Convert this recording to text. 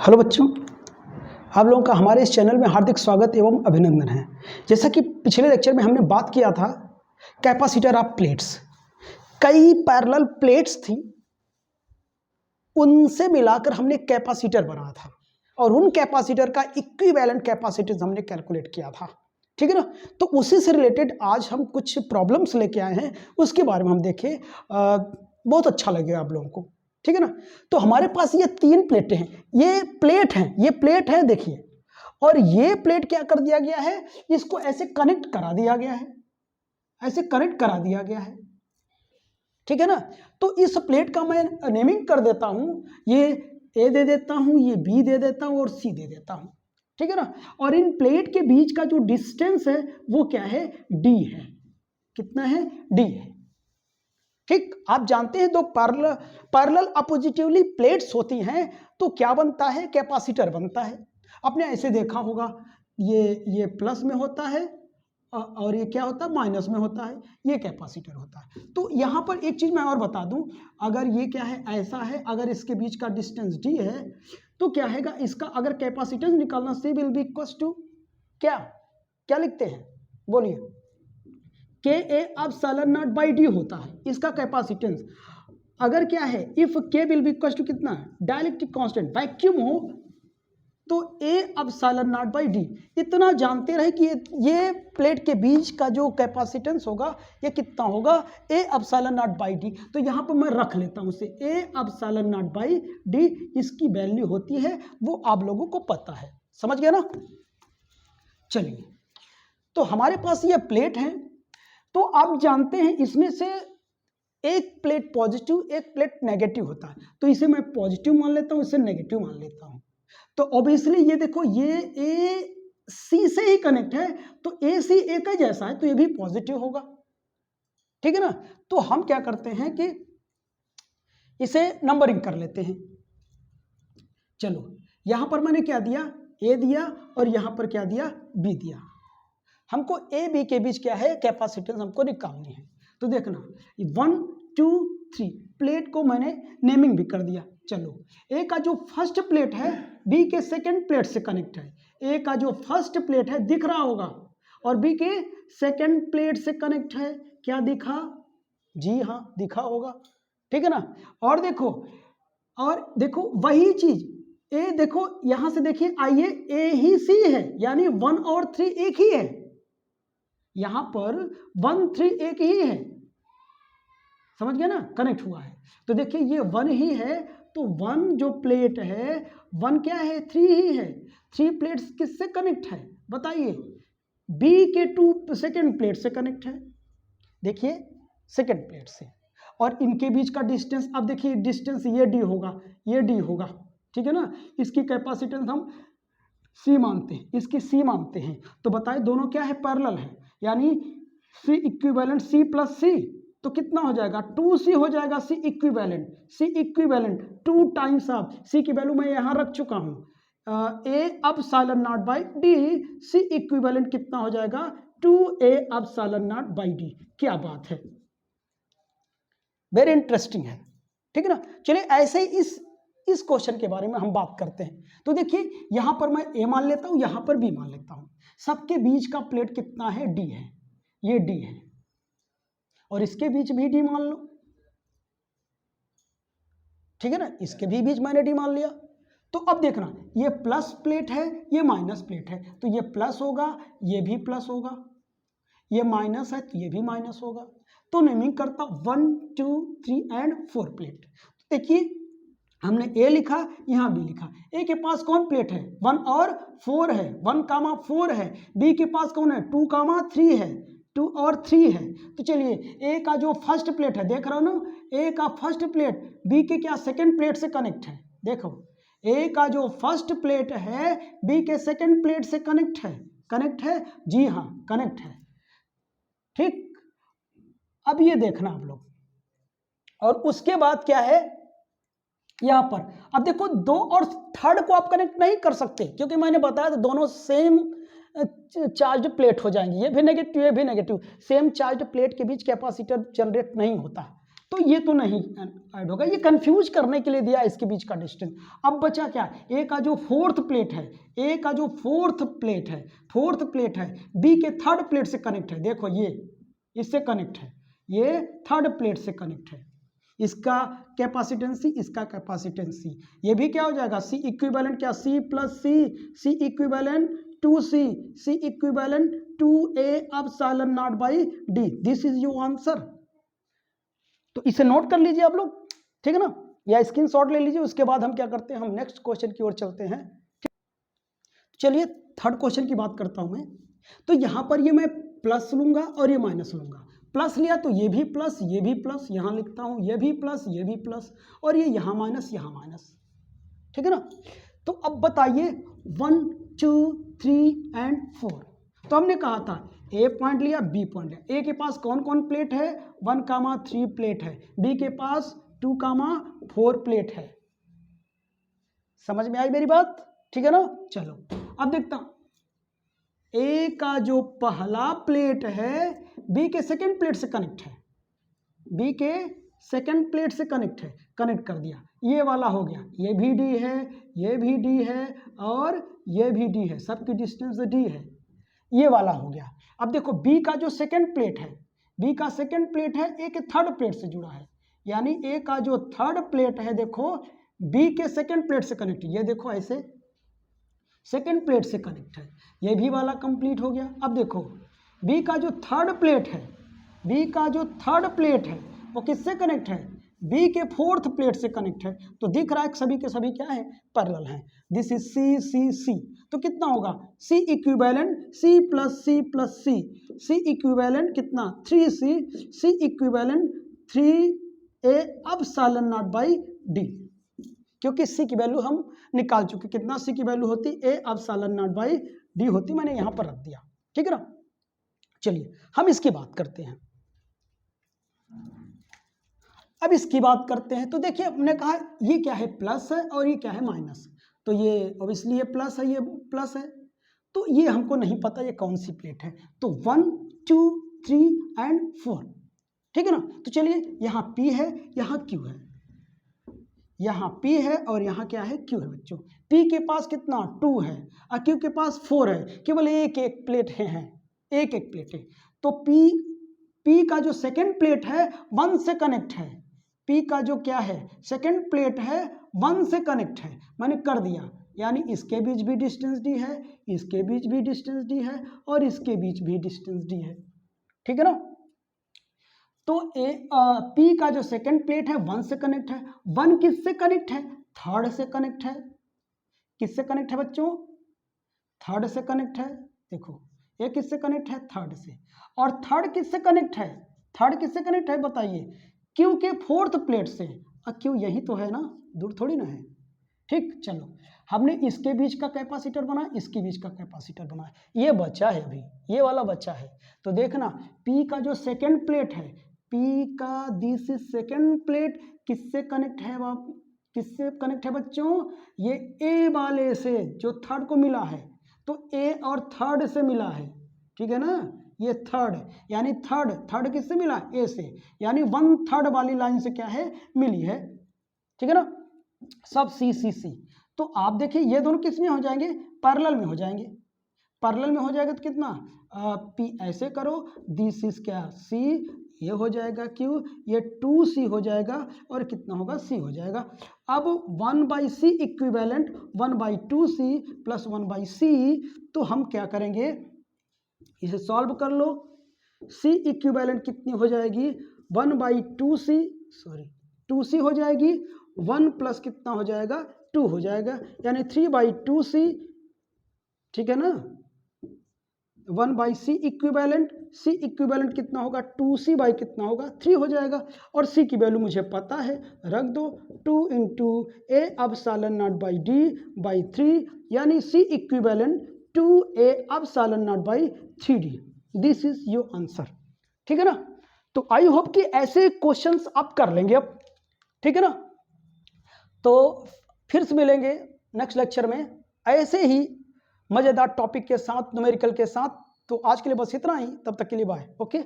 Hello बच्चों, आप लोगों का हमारे इस चैनल में हार्दिक स्वागत एवं अभिनंदन है। जैसा कि पिछले लेक्चर में हमने बात किया था कैपेसिटर ऑफ प्लेट्स, कई पैरेलल प्लेट्स थी, उनसे मिलाकर हमने कैपेसिटर बनाया था और उन कैपेसिटर का इक्विवेलेंट कैपेसिटेंस हमने कैलकुलेट किया था। ठीक है ना। तो उसी से रिलेटेड आज हम कुछ प्रॉब्लम्स लेके आए हैं, उसके बारे में हम देखें। बहुत अच्छा लगेगा आप लोगों को। ठीक है ना। तो हमारे पास ये तीन प्लेटें हैं, ये प्लेट है देखिए, और ये प्लेट क्या कर दिया गया है, इसको ऐसे कनेक्ट करा दिया गया है, ऐसे कनेक्ट करा दिया गया है। ठीक है ना। तो इस प्लेट का मैं नेमिंग कर देता हूं, ये ए दे देता हूं, ये बी दे देता हूं और सी दे देता हूं। ठीक है ना। और इन प्लेट के बीच का जो डिस्टेंस है वो क्या है, डी है। कितना है, डी है। ठीक, आप जानते हैं दो पैरेलल अपोजिटिवली प्लेट्स होती हैं तो क्या बनता है, कैपेसिटर बनता है। आपने ऐसे देखा होगा, ये प्लस में होता है और ये क्या होता है, माइनस में होता है, ये कैपेसिटर होता है। तो यहाँ पर एक चीज मैं और बता दूं, अगर ये क्या है, ऐसा है, अगर इसके बीच का डिस्टेंस डी है तो क्या है, इसका अगर कैपेसिटेंस निकालना सी विल बी इक्वल टू क्या लिखते हैं, बोलिए, के ए एप्सिलॉन नॉट बाई डी होता है इसका कैपेसिटेंस। अगर क्या है, इफ के विल बी इक्वल टू कितना, डाइलेक्ट्रिक कांस्टेंट, वैक्यूम हो तो ए एप्सिलॉन नॉट बाई डी। इतना जानते रहे कि ये प्लेट के बीच का जो कैपेसिटेंस होगा ये कितना होगा, ए एप्सिलॉन नॉट बाई डी। तो यहां पर मैं रख लेता हूं उसे, ए एप्सिलॉन नॉट बाई डी इसकी वैल्यू होती है, वो आप लोगों को पता है। समझ गया ना। चलिए, तो हमारे पास ये प्लेट है, तो आप जानते हैं इसमें से एक प्लेट पॉजिटिव एक प्लेट नेगेटिव होता है, तो इसे मैं पॉजिटिव मान लेता हूं, इसे नेगेटिव मान लेता हूं। तो ऑब्वियसली ये देखो, ये ए सी से ही कनेक्ट है, तो ए सी ए का जैसा है तो ये भी पॉजिटिव होगा। ठीक है ना। तो हम क्या करते हैं कि इसे नंबरिंग कर लेते हैं। चलो, यहां पर मैंने क्या दिया, ए दिया, और यहां पर क्या दिया, बी दिया। हमको ए बी के बीच क्या है, कैपेसिटेंस हमको निकालनी है। तो देखना, 1 2 3 प्लेट को मैंने नेमिंग भी कर दिया। चलो, ए का जो फर्स्ट प्लेट है बी के सेकंड प्लेट से कनेक्ट है। ए का जो फर्स्ट प्लेट है दिख रहा होगा, और बी के सेकंड प्लेट से कनेक्ट है। क्या दिखा, जी हाँ दिखा होगा। ठीक है ना। और देखो वही चीज, ए देखो यहां से देखिए, आइए, ए ही सी है, यानी 1 और 3 एक ही है। यहां पर 1 3 एक ही है, समझ गया ना, कनेक्ट हुआ है। तो देखिए ये 1 ही है, तो 1 जो प्लेट है 1 क्या है, 3 ही है। 3 प्लेट्स किससे कनेक्ट है बताइए, बी के 2 सेकेंड प्लेट से कनेक्ट है। देखिए सेकेंड प्लेट से, और इनके बीच का डिस्टेंस, अब देखिए डिस्टेंस ये डी होगा, ये डी होगा। ठीक है ना। इसकी कैपेसिटेंस हम सी मानते हैं, इसकी सी मानते हैं। तो बताइए दोनों क्या है, पैरेलल है, यानी सी इक्विवेलेंट सी प्लस सी, तो कितना हो जाएगा, 2c हो जाएगा। C equivalent 2 times of C की वैल्यू मैं यहां रख चुका हूं, A epsilon not by d. C equivalent कितना हो जाएगा, 2a epsilon not by D. क्या बात है, वेरी इंटरेस्टिंग है। ठीक है ना। चलिए, ऐसे ही इस क्वेश्चन के बारे में हम बात करते हैं। तो देखिए यहां पर मैं ए मान लेता हूं, यहां पर बी मान लेता हूं। सबके बीच का प्लेट कितना है, डी है, ये डी है, और इसके बीच भी डी मान लो। ठीक है ना, इसके भी बीच मैंने डी मान लिया। तो अब देखना, ये प्लस प्लेट है, ये माइनस प्लेट है, तो ये प्लस होगा, ये भी प्लस होगा, ये माइनस है तो ये भी माइनस होगा। तो नेमिंग करता 1 2 3 एंड 4 प्लेट। देखिए हमने ए लिखा, यहां बी लिखा। ए के पास कौन प्लेट है, 1 और 4 है, 1,4 है। बी के पास कौन है, 2,3 है, 2 और 3 है। तो चलिए, ए का जो फर्स्ट प्लेट है, देख रहा हो ना, ए का फर्स्ट प्लेट बी के क्या सेकंड प्लेट से कनेक्ट है। देखो, ए का जो फर्स्ट प्लेट है बी के सेकंड प्लेट से कनेक्ट है, जी हाँ कनेक्ट है। ठीक, अब ये देखना आप लोग, और उसके बाद क्या है, यहां पर अब देखो 2 और 3 को आप कनेक्ट नहीं कर सकते, क्योंकि मैंने बताया था दोनों सेम चार्ज प्लेट हो जाएंगी, ये भी नेगेटिव ये भी नेगेटिव। सेम चार्ज प्लेट के बीच कैपेसिटर जनरेट नहीं होता। तो ये तो नहीं ऐड होगा, ये कंफ्यूज करने के लिए दिया इसके बीच का डिस्टेंस। अब बचा क्या, ए का जो फोर्थ प्लेट है, ए का जो फोर्थ प्लेट है बी के थर्ड प्लेट से कनेक्ट है। देखो ये इससे कनेक्ट है, ये थर्ड प्लेट से कनेक्ट है। इसका कैपेसिटेंस सी, इसका कैपेसिटेंस सी, ये भी क्या हो जाएगा सी इक्विवेलेंट, क्या C plus C equivalent to C equivalent to A epsilon not by d. This is your answer. तो इसे नोट कर लीजिए आप लोग, ठीक है ना, या स्क्रीनशॉट ले लीजिए। उसके बाद हम क्या करते हैं, हम नेक्स्ट क्वेश्चन की ओर चलते हैं। चलिए थर्ड क्वेश्चन की बात करता हूं मैं। तो यहां पर ये मैं प्लस लूंगा और ये माइनस लूंगा। प्लस लिया तो ये भी प्लस, ये भी प्लस, यहां लिखता हूं ये भी प्लस, ये भी प्लस, और ये यहां माइनस, यहां माइनस, ठीक है ना। तो अब बताइए 1 2 3 एंड 4। तो हमने कहा था ए पॉइंट लिया, बी पॉइंट लिया। ए के पास कौन कौन प्लेट है, 1,3 प्लेट है। बी के पास 2,4 प्लेट है। समझ में आई मेरी बात, ठीक है ना। चलो अब देखता हूं, ए का जो पहला प्लेट है बी के सेकेंड प्लेट से कनेक्ट है, बी के सेकेंड प्लेट से कनेक्ट है, कनेक्ट कर दिया। ये वाला हो गया, ये भी डी है, ये भी डी है, और ये भी डी है, सबकी डिस्टेंस डी है। ये वाला हो गया। अब देखो बी का जो सेकेंड प्लेट है, बी का सेकेंड प्लेट है ए के थर्ड प्लेट से जुड़ा है, यानी ए का जो थर्ड प्लेट है देखो बी के सेकेंड प्लेट से कनेक्ट, ये देखो ऐसे सेकेंड प्लेट से कनेक्ट है। ये भी वाला कंप्लीट हो गया। अब देखो बी का जो थर्ड प्लेट है, बी का जो थर्ड प्लेट है वो किससे कनेक्ट है, बी के फोर्थ प्लेट से कनेक्ट है। तो दिख रहा है कि सभी के सभी क्या है, पैरेलल हैं। This is C C C. तो कितना होगा C equivalent C plus C plus C, C equivalent कितना 3c, C equivalent 3a epsilon not by D, क्योंकि सी की वैल्यू हम निकाल चुके। कितना सी की वैल्यू होती, ए एप्सिलॉन नॉट बाई डी होती, मैंने यहां पर रख दिया, ठीक है ना। चलिए हम इसकी बात करते हैं। अब इसकी बात करते हैं तो देखिए हमने कहा ये क्या है, प्लस है और ये क्या है, माइनस। तो ये ऑब्वियसली ये प्लस है, ये प्लस है। तो ये हमको नहीं पता ये कौन सी प्लेट है। तो 1 2 3 एंड 4, ठीक है ना। तो चलिए यहाँ P है, यहाँ Q है, यहाँ P है और यहाँ क्या है, Q है बच्चों। P के पास कितना 2 है और Q के पास 4 है, केवल एक एक प्लेट हैं, एक एक प्लेट है। तो P का जो सेकेंड प्लेट है 1 से कनेक्ट है, P का जो क्या है सेकेंड प्लेट है 1 से कनेक्ट है, मैंने कर दिया। यानी इसके बीच भी डिस्टेंस डी है, इसके बीच भी डिस्टेंस डी है, और इसके बीच भी डिस्टेंस डी है, ठीक है ना। तो P का जो सेकेंड प्लेट है 1 से कनेक्ट है। 1 किससे कनेक्ट है, थर्ड से कनेक्ट है। किससे कनेक्ट है बच्चों, थर्ड से कनेक्ट है। देखो ये किससे कनेक्ट है, थर्ड से। और थर्ड किससे कनेक्ट है, थर्ड किससे कनेक्ट है बताइए, Q के फोर्थ प्लेट से। और Q यही तो है ना, दूर थोड़ी ना है, ठीक। चलो हमने इसके बीच का कैपेसिटर बनाया, इसके बीच का कैपेसिटर बनाया, ये बचा है अभी, ये वाला बचा है। तो देखना P का जो सेकेंड प्लेट है, P का दिस सेकेंड प्लेट किससे कनेक्ट है, किससे कनेक्ट है बच्चों, ये A वाले से जो थर्ड को मिला है। तो A और थर्ड से मिला है, ठीक है ना। ये थर्ड, यानी थर्ड किससे मिला, A से, यानी 1/3 वाली लाइन से क्या है, मिली है, ठीक है ना। सब C। तो आप देखिए ये दोनों किस में हो जाएंगे, पैरेलल में हो जाएंगे। पैरेलल में हो जाएगा तो कितना P ऐसे करो, दिस इज क्या C, ये हो जाएगा Q, ये 2C हो जाएगा, और कितना होगा C हो जाएगा। अब 1/C equivalent 1/2C plus 1/C। तो हम क्या करेंगे, इसे सॉल्व कर लो। C इक्विवेलेंट कितनी हो जाएगी, 1/2C, सॉरी 2C हो जाएगी, 1 प्लस कितना हो जाएगा, 2 हो जाएगा, यानी 3/2C, ठीक है ना। 1/C इक्विवेलेंट, C इक्विवेलेंट कितना होगा, 2C बाई कितना होगा, 3 हो जाएगा। और C की वैल्यू मुझे पता है, रख दो, 2 into A epsilon not by D by 3, यानी C equivalent 2A epsilon not by 3D। This is your answer, ठीक है ना। तो आई होप कि ऐसे क्वेश्चंस आप कर लेंगे अब, ठीक है ना। तो फिर से मिलेंगे नेक्स्ट लेक्चर में ऐसे ही मज़ेदार टॉपिक के साथ, न्यूमेरिकल के साथ। तो आज के लिए बस इतना ही, तब तक के लिए बाय, ओके।